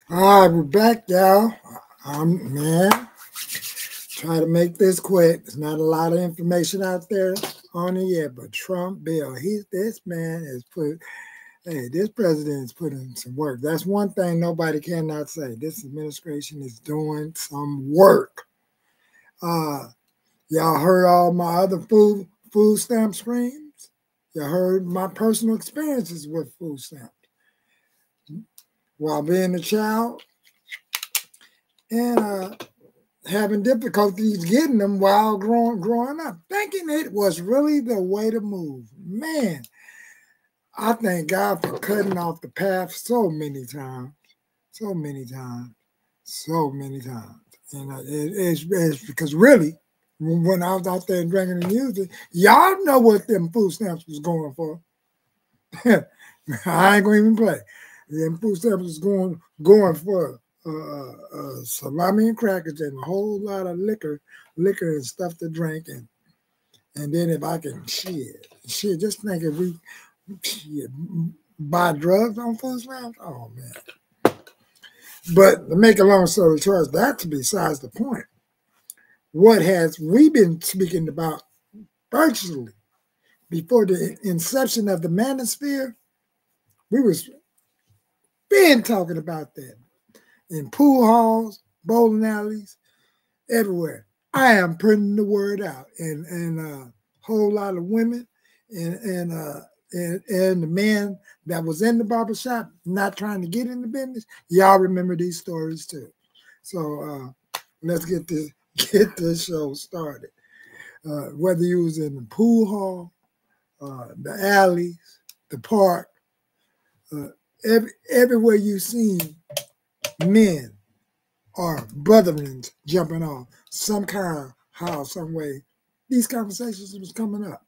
All right, we're back, y'all. Man, try to make this quick. There's not a lot of information out there on it yet, but Trump bill, this man is put. Hey, this president is putting some work. That's one thing nobody cannot say. This administration is doing some work. Y'all heard all my other food stamp screams. Y'all heard my personal experiences with food stamps while being a child and having difficulties getting them while growing up, thinking it was really the way to move. Man, I thank God for cutting off the path so many times. And it's because really, when I was out there drinking and using, y'all know what them food stamps was going for. I ain't going to even play. Them food stamps was going for salami and crackers and a whole lot of liquor and stuff to drink. And then if I can, just think if we buy drugs on food stamps, oh, man. But to make a long story short, that's besides the point. What has we been speaking about virtually before the inception of the manosphere? We was been talking about that in pool halls, bowling alleys, everywhere. I am putting the word out, and a whole lot of women and the man that was in the barbershop not trying to get in the business. Y'all remember these stories too. So let's get this show started. Whether you was in the pool hall, the alleys, the park, everywhere you seen men or brethren jumping off some kind, how, some way, these conversations was coming up.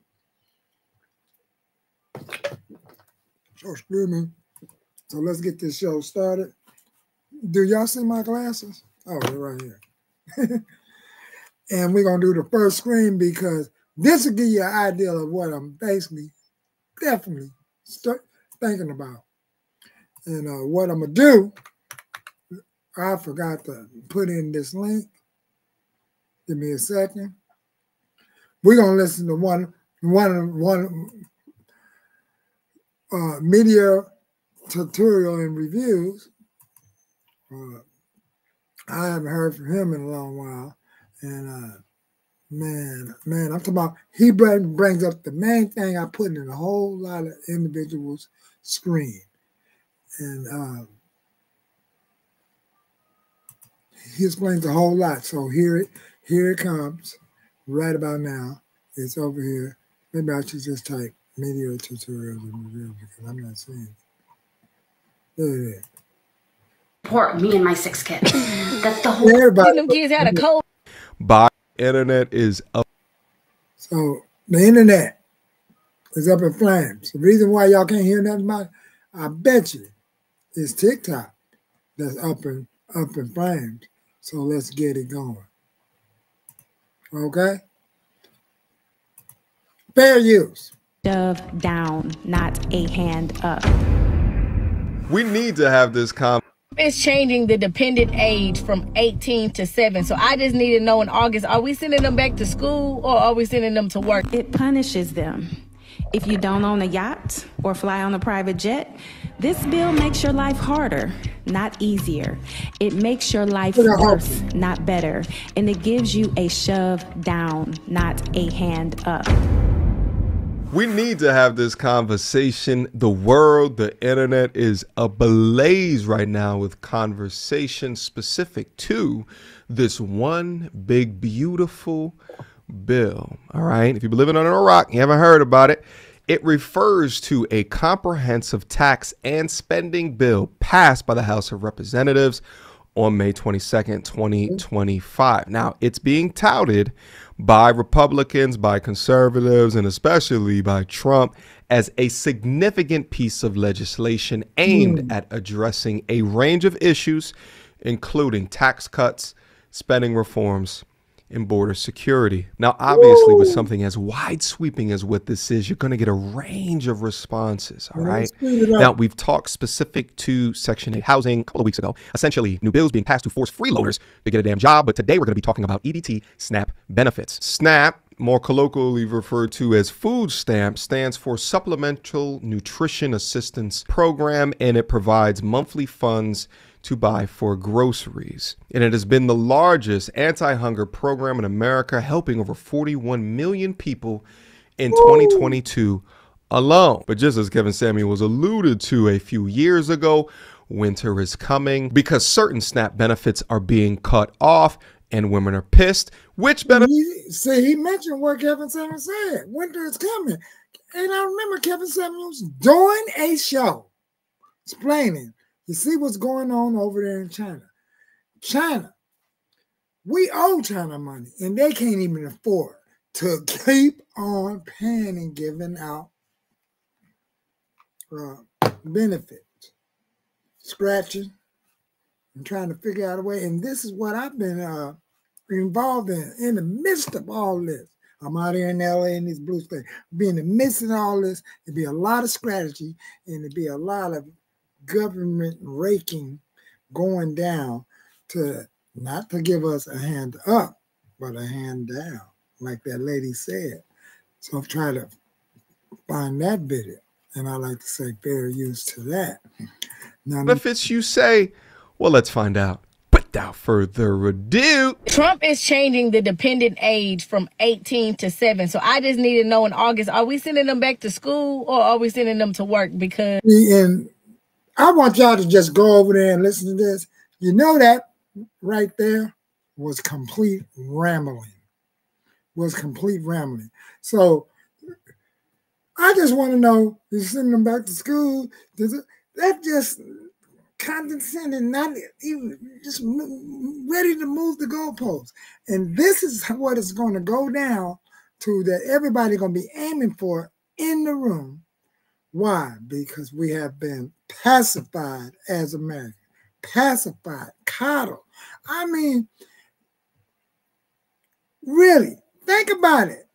So screw me. So let's get this show started. Do y'all see my glasses? Oh, they're right here. And we're going to do the first screen because this will give you an idea of what I'm basically definitely thinking about. And what I'm going to do, I forgot to put in this link. Give me a second. We're going to listen to one media tutorial and reviews. I haven't heard from him in a long while. And man, I'm talking about, he brings up the main thing I put in a whole lot of individuals' screen. And he explains a whole lot. So here it comes right about now. It's over here. Maybe I should just type media tutorials and reviews because I'm not seeing it. There it is. Report me and my 6 kids. That's the whole. Everybody, them kids had a code. By internet is up. So the internet is up in flames. The reason why y'all can't hear nothing about it, I bet you, is TikTok that's up in flames. So let's get it going. Okay? Fair use. Shove down, not a hand up. We need to have this It's changing the dependent age from 18 to 7. So I just need to know in August, are we sending them back to school or are we sending them to work? It punishes them. If you don't own a yacht or fly on a private jet, this bill makes your life harder, not easier. It makes your life worse, not better. And it gives you a shove down, not a hand up. We need to have this conversation. The world, the internet is ablaze right now with conversation specific to this one big, beautiful bill. All right. If you've been living under a rock, you haven't heard about it. It refers to a comprehensive tax and spending bill passed by the House of Representatives on May 22nd, 2025. Now, it's being touted by Republicans, by conservatives, and especially by Trump as a significant piece of legislation aimed at addressing a range of issues, including tax cuts, spending reforms, and border security. Now, obviously, with something as wide sweeping as what this is, you're going to get a range of responses. All right. Now, we've talked specific to Section 8 housing a couple of weeks ago, essentially new bills being passed to force freeloaders to get a damn job. But today we're going to be talking about EBT SNAP benefits. SNAP, more colloquially referred to as food stamp, stands for Supplemental Nutrition Assistance Program, and it provides monthly funds to buy for groceries. And it has been the largest anti-hunger program in America, helping over 41 million people in 2022 alone. But just as Kevin Samuels alluded to a few years ago, winter is coming because certain SNAP benefits are being cut off and women are pissed. Which benefits? See, he mentioned what Kevin Samuels said. Winter is coming. And I remember Kevin Samuels doing a show explaining, you see what's going on over there in China. China, we owe China money, and they can't even afford to keep on paying and giving out benefits, scratching, and trying to figure out a way. And this is what I've been involved in the midst of all this. I'm out here in LA in this blue state. Be in the midst of all this, it'd be a lot of strategy, and it'd be a lot of government raking going down to not to give us a hand up, but a hand down, like that lady said. So I'm trying to find that bit, and I like to say fair use to that. Now, benefits you say, well, let's find out. Without further ado, Trump is changing the dependent age from 18 to 7. So I just need to know in August, are we sending them back to school or are we sending them to work? Because and I want y'all to just go over there and listen to this. You know that right there was complete rambling. So I just want to know, you sending them back to school? That just condescending, not even just ready to move the goalposts. And this is what it's going to go down to, that everybody going to be aiming for in the room. Why? Because we have been pacified as Americans. Pacified, coddled. I mean, really, think about it.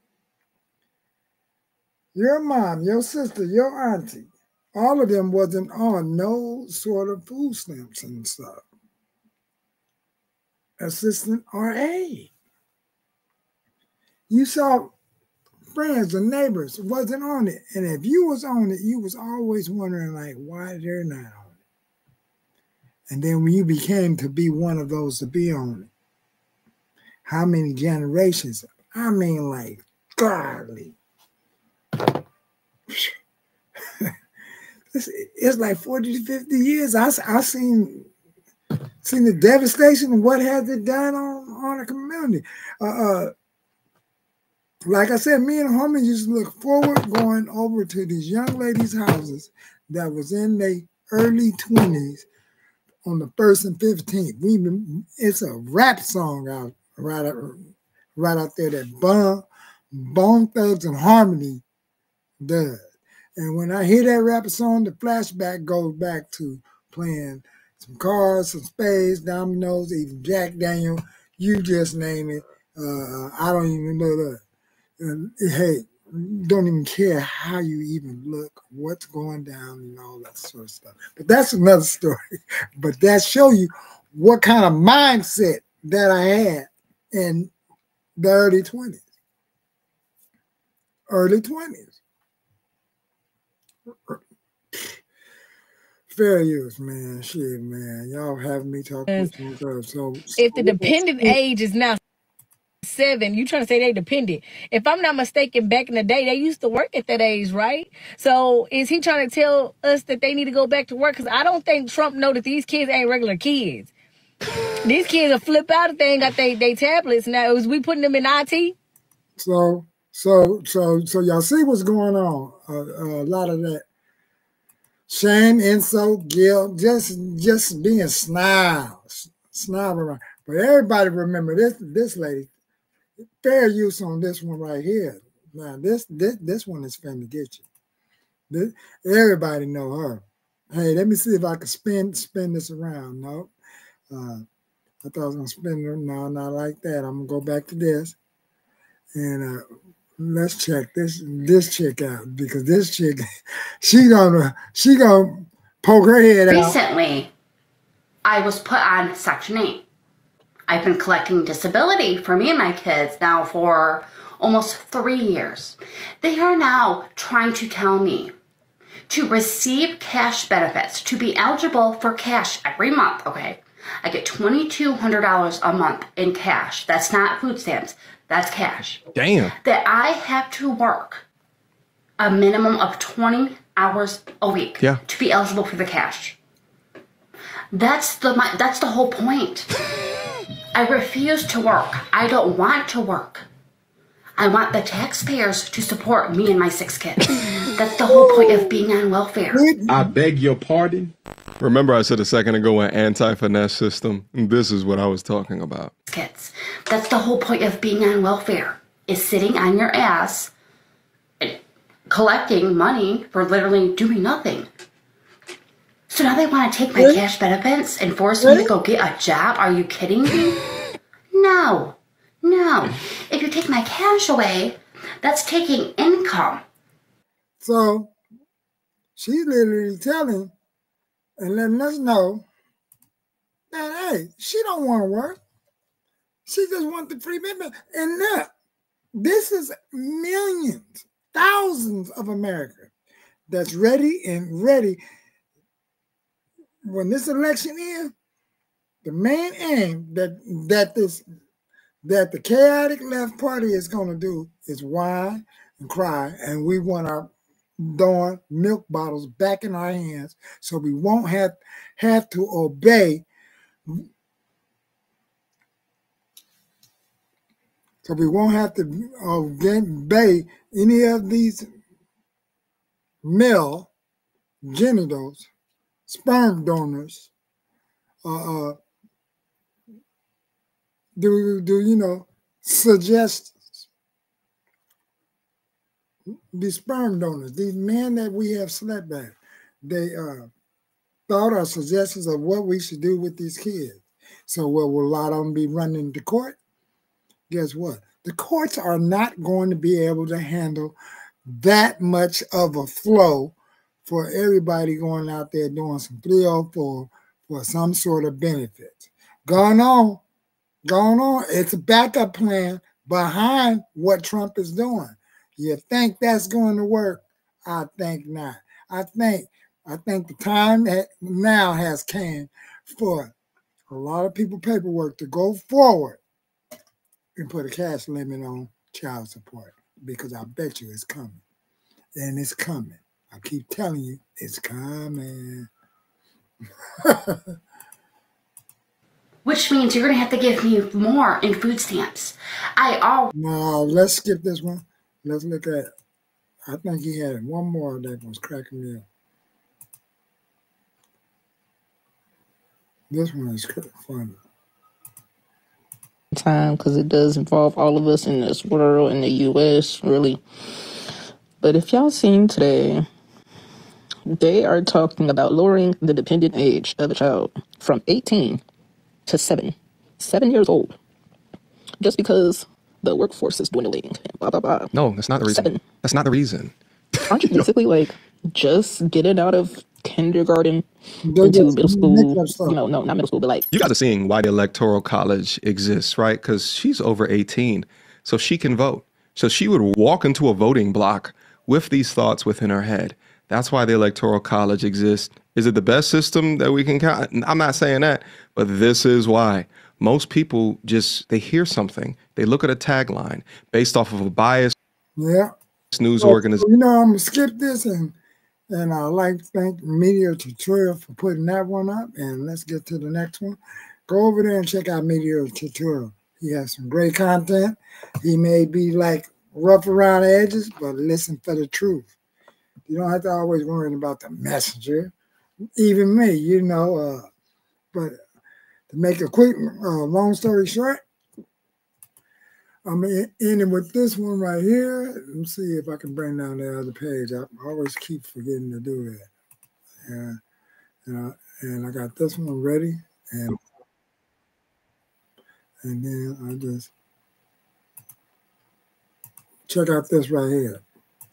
Your mom, your sister, your auntie, all of them wasn't on no sort of food stamps and stuff. Assistant or aid. You saw friends and neighbors wasn't on it. And if you was on it, you was always wondering, like, why they're not on it. And then when you became to be one of those to be on it, how many generations? I mean, like, godly. It's like 40 to 50 years. I seen the devastation and what has it done on a community. Like I said, me and homies used to look forward going over to these young ladies' houses that was in their early 20s on the 1st and 15th. It's a rap song out right out there that Bone Thugs and Harmony does. And when I hear that rap song, the flashback goes back to playing some cards, some spades, dominoes, even Jack Daniel. You just name it. I don't even know that. And, hey, don't even care how you even look, what's going down and all that sort of stuff. But that's another story. But that show you what kind of mindset that I had in the early 20s. Early 20s. Fair use, man. Shit, man. Y'all having me talk with you. So if the dependent age is now 7, you trying to say they dependent. If I'm not mistaken, back in the day, they used to work at that age, right? So is he trying to tell us that they need to go back to work? Because I don't think Trump know that these kids ain't regular kids. These kids will flip out if they ain't got they tablets. Now, is we putting them in IT? So y'all see what's going on. A lot of that shame, insult, guilt, just being snob around. But everybody remember this lady. Fair use on this one right here. Now this one is finna get you. Everybody know her. Hey, let me see if I can spin this around. No, I thought I was gonna spend it. No, not like that. I'm gonna go back to this, and let's check this chick out, because this chick, she gonna poke her head out. Recently, I was put on Section 8. I've been collecting disability for me and my kids now for almost 3 years. They are now trying to tell me to receive cash benefits, to be eligible for cash every month, okay? I get $2,200 a month in cash. That's not food stamps. That's cash. Damn. That I have to work a minimum of 20 hours a week to be eligible for the cash. That's the whole point. I refuse to work. I don't want to work. I want the taxpayers to support me and my 6 kids. That's the whole point of being on welfare. I beg your pardon? Remember I said a second ago an anti-finesse system? This is what I was talking about. Kids. That's the whole point of being on welfare, is sitting on your ass and collecting money for literally doing nothing. So now they want to take my cash benefits and force me to go get a job? Are you kidding me? No. No. If you take my cash away, that's taking income. So she's literally telling and letting us know that, hey, she don't want to work. She just wants the free benefit. And look, this is millions, thousands of Americans that's ready. When this election is, the main aim that the chaotic left party is going to do is whine and cry, and we want our darn milk bottles back in our hands, so we won't have to obey. So we won't have to obey any of these male genitals, sperm donors, suggest these sperm donors, these men that we have slept back, they thought or suggestions of what we should do with these kids. So will a lot of them be running to court? Guess what? The courts are not going to be able to handle that much of a flow for everybody going out there doing some 304 for some sort of benefits. Going on. It's a backup plan behind what Trump is doing. You think that's going to work? I think not. I think the time that now has came for a lot of people paperwork to go forward and put a cash limit on child support, because I bet you it's coming. And it's coming. I keep telling you, it's coming. Which means you're going to have to give me more in food stamps. No, let's skip this one. Let's look at, I think he had one more that was cracking me up. This one is funny. Time, because it does involve all of us in this world, in the U.S., really. But if y'all seen today, they are talking about lowering the dependent age of a child from 18 to 7 years old, just because the workforce is dwindling. Blah blah blah. No, that's not the reason. 7. That's not the reason. Aren't you basically like just get it out of kindergarten into middle school? No, not middle school, but like, you guys are seeing why the Electoral College exists, right? Because she's over 18, so she can vote. So she would walk into a voting block with these thoughts within her head. That's why the Electoral College exists. Is it the best system that we can count? I'm not saying that, but this is why. Most people they hear something, they look at a tagline based off of a biased news organization. I'm going to skip this, and I'd like to thank Meteor Tutorial for putting that one up, and let's get to the next one. Go over there and check out Meteor Tutorial. He has some great content. He may be like rough around the edges, but listen for the truth. You don't have to always worry about the messenger. Even me, but to make a quick, long story short, I'm ending with this one right here. Let me see if I can bring down the other page. I always keep forgetting to do that. And I got this one ready. And And then I just check out this right here.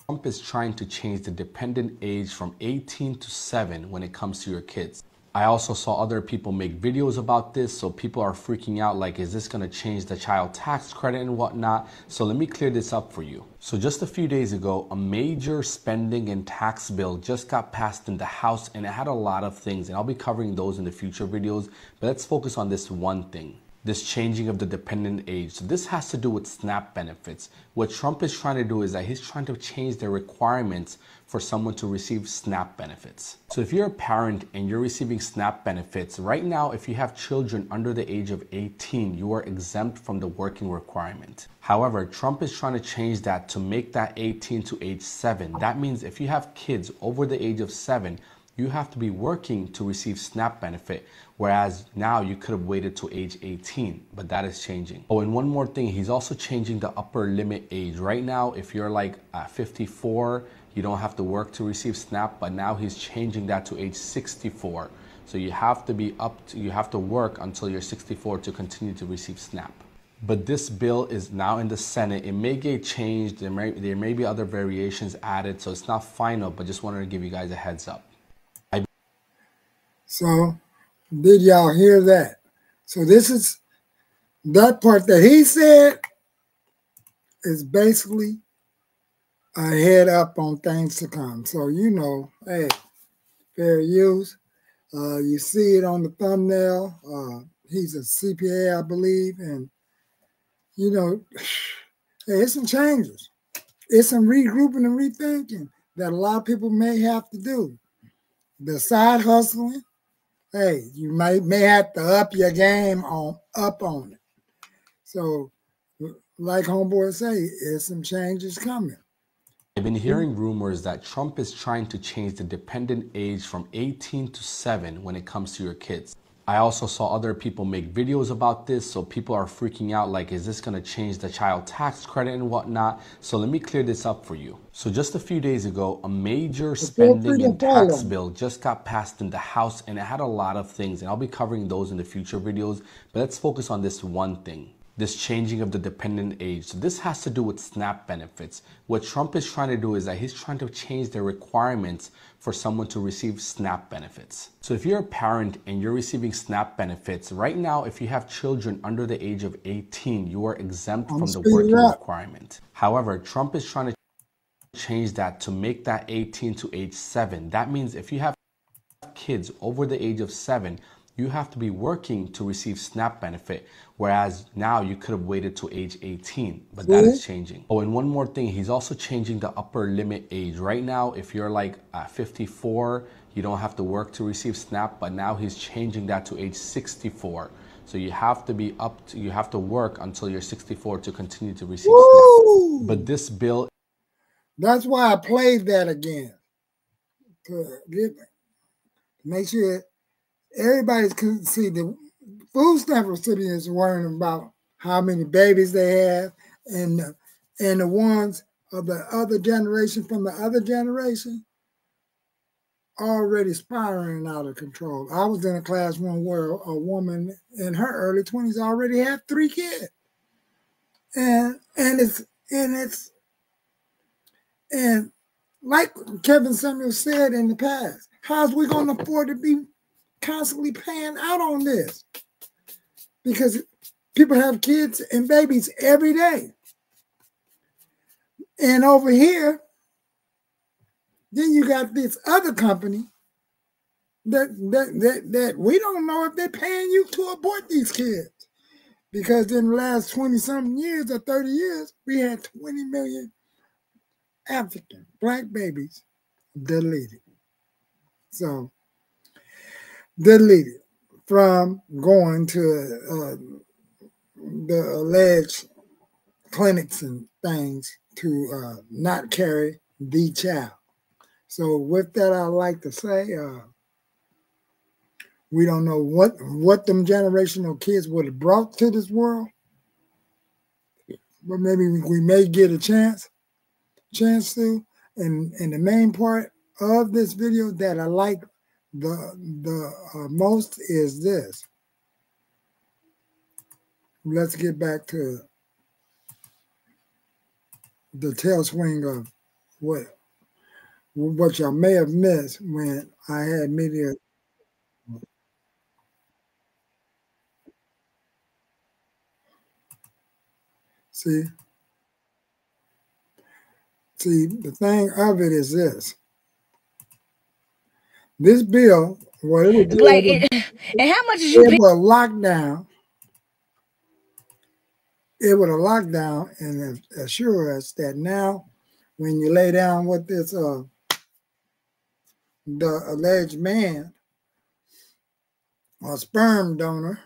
Trump is trying to change the dependent age from 18 to 7 when it comes to your kids. I also saw other people make videos about this, so people are freaking out like, is this going to change the child tax credit and whatnot? So let me clear this up for you. So just a few days ago, a major spending and tax bill just got passed in the House, and it had a lot of things, and I'll be covering those in the future videos, but let's focus on this one thing. This changing of the dependent age. So this has to do with SNAP benefits. What Trump is trying to do is that he's trying to change the requirements for someone to receive SNAP benefits. So if you're a parent and you're receiving SNAP benefits, right now, if you have children under the age of 18, you are exempt from the working requirement. However, Trump is trying to change that to make that 18 to age 7. That means if you have kids over the age of 7, you have to be working to receive SNAP benefit, whereas now you could have waited to age 18, but that is changing. Oh, and one more thing, he's also changing the upper limit age. Right now, if you're like 54, you don't have to work to receive SNAP, but now he's changing that to age 64. So you have to be you have to work until you're 64 to continue to receive SNAP. But this bill is now in the Senate. It may get changed. There may be other variations added, so it's not final, but just wanted to give you guys a heads up. So, did y'all hear that? So this is that part that he said is basically a head up on things to come. So, you know, hey, fair use. You see it on the thumbnail. He's a CPA, I believe. And, you know, hey, it's some changes. It's some regrouping and rethinking that a lot of people may have to do. The side hustling. Hey, you may have to up your game on it. So, like homeboy say, there's some changes coming. I've been hearing rumors that Trump is trying to change the dependent age from 18 to 7 when it comes to your kids. I also saw other people make videos about this, so people are freaking out like, is this going to change the child tax credit and whatnot? So let me clear this up for you. So just a few days ago, a major spending and tax bill just got passed in the House, and it had a lot of things, and I'll be covering those in the future videos, but let's focus on this one thing. This changing of the dependent age. So this has to do with SNAP benefits. What Trump is trying to do is that he's trying to change the requirements for someone to receive SNAP benefits. So if you're a parent and you're receiving SNAP benefits, right now, if you have children under the age of 18, you are exempt from the working requirement. However, Trump is trying to change that to make that 18 to age 7. That means if you have kids over the age of 7, you have to be working to receive SNAP benefit, whereas now you could have waited to age 18, but that is changing. Oh, and one more thing, he's also changing the upper limit age. Right now, if you're like 54, you don't have to work to receive SNAP, but now he's changing that to age 64. So you have to be you have to work until you're 64 to continue to receive SNAP. But this bill... That's why I played that again. To make sure everybody can see the food stamp recipients worrying about how many babies they have, and the ones of the other generation from the other generation already spiraling out of control. I was in a class one where a woman in her early 20s already had 3 kids, and like Kevin Samuels said in the past, how's we going to afford to be constantly paying out on this? Because people have kids and babies every day. And over here, then you got this other company that we don't know if they're paying you to abort these kids. Because in the last 20-something years or 30 years, we had 20 million African black babies deleted. So, deleted from going to the alleged clinics and things to not carry the child. So with that, I'd like to say we don't know what them generational kids would have brought to this world, but maybe we may get a chance to. And the main part of this video that I like the most is this. let's get back to the tail swing of what y'all may have missed when I had media. See, the thing of it is this. This bill, what it would do, Like, and how much is you it paying? would lock down. It would have locked down and assure us that now, when you lay down with this, the alleged man or sperm donor,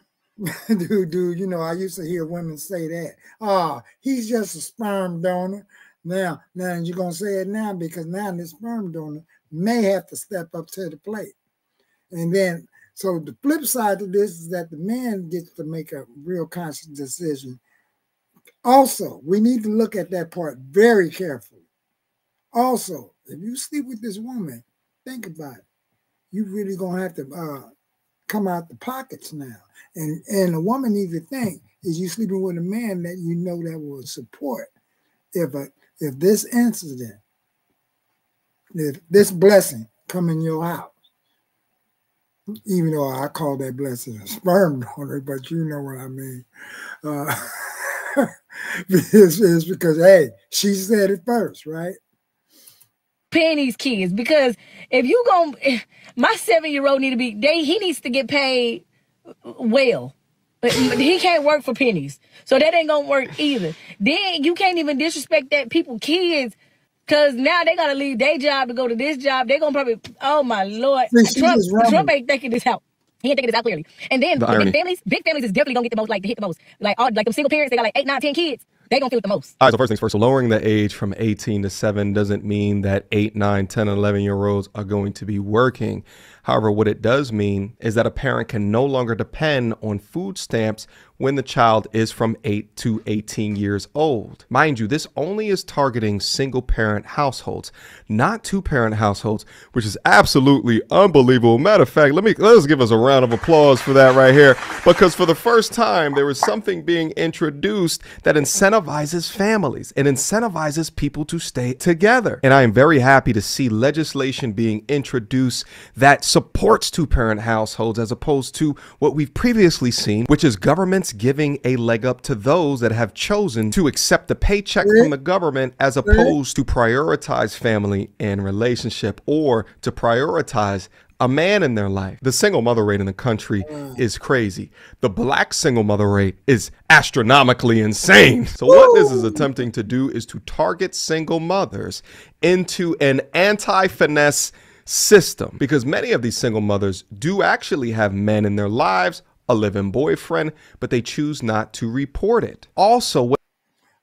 you know, I used to hear women say that. Oh, he's just a sperm donor. Now you're gonna say it now because now this sperm donor may have to step up to the plate. And then, so the flip side of this is that the man gets to make a real conscious decision. Also, we need to look at that part very carefully. Also, if you sleep with this woman, think about it. You really gonna have to come out the pockets now. And a woman needs to think, is you sleeping with a man that you know that will support if this incident, if this blessing come in your house, even though I call that blessing a sperm donor, but you know what I mean. It's because, hey, she said it first, right? Paying these kids, because if you my 7-year-old need to be, he needs to get paid well. But he can't work for pennies. So that ain't gonna work either. Then you can't even disrespect that kids, because now they gotta leave their job to go to this job. They gonna probably, oh my Lord. See, Trump ain't thinking this out. He ain't thinking this out clearly. And then The the irony. big families is definitely gonna get the most, like to hit the most. Like them single parents, they got like 8, 9, 10 kids. They gonna feel it the most. All right, so first things first. So lowering the age from 18 to 7 doesn't mean that 8, 9, 10, 11-year-olds are going to be working. However, what it does mean is that a parent can no longer depend on food stamps when the child is from 8 to 18 years old. Mind you, this only is targeting single parent households, not two-parent households, which is absolutely unbelievable. Matter of fact, let's give us a round of applause for that right here, because for the first time, there is something being introduced that incentivizes families and incentivizes people to stay together. And I am very happy to see legislation being introduced that supports two-parent households as opposed to what we've previously seen, which is governments giving a leg up to those that have chosen to accept the paycheck from the government as opposed to prioritize family and relationship, or to prioritize a man in their life. The single mother rate in the country is crazy. The black single mother rate is astronomically insane. So what this is attempting to do is to target single mothers into an anti-finesse system, because many of these single mothers do actually have men in their lives, a live-in boyfriend, but they choose not to report it. Also,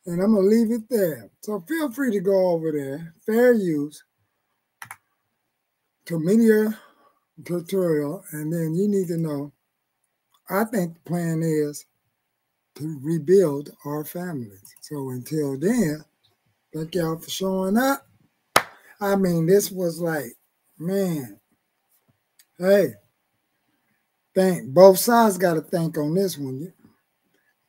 and I'm gonna leave it there. So feel free to go over there. Fair use to media tutorial, and then you need to know, I think the plan is to rebuild our families. So until then, thank y'all for showing up. I mean, this was like, man, hey, both sides got to think on this one.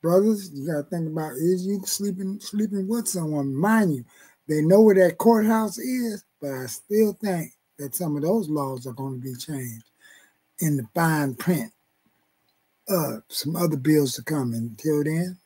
Brothers, you got to think about, is you sleeping with someone? Mind you, they know where that courthouse is, but I still think that some of those laws are going to be changed in the fine print of some other bills to come. Until then,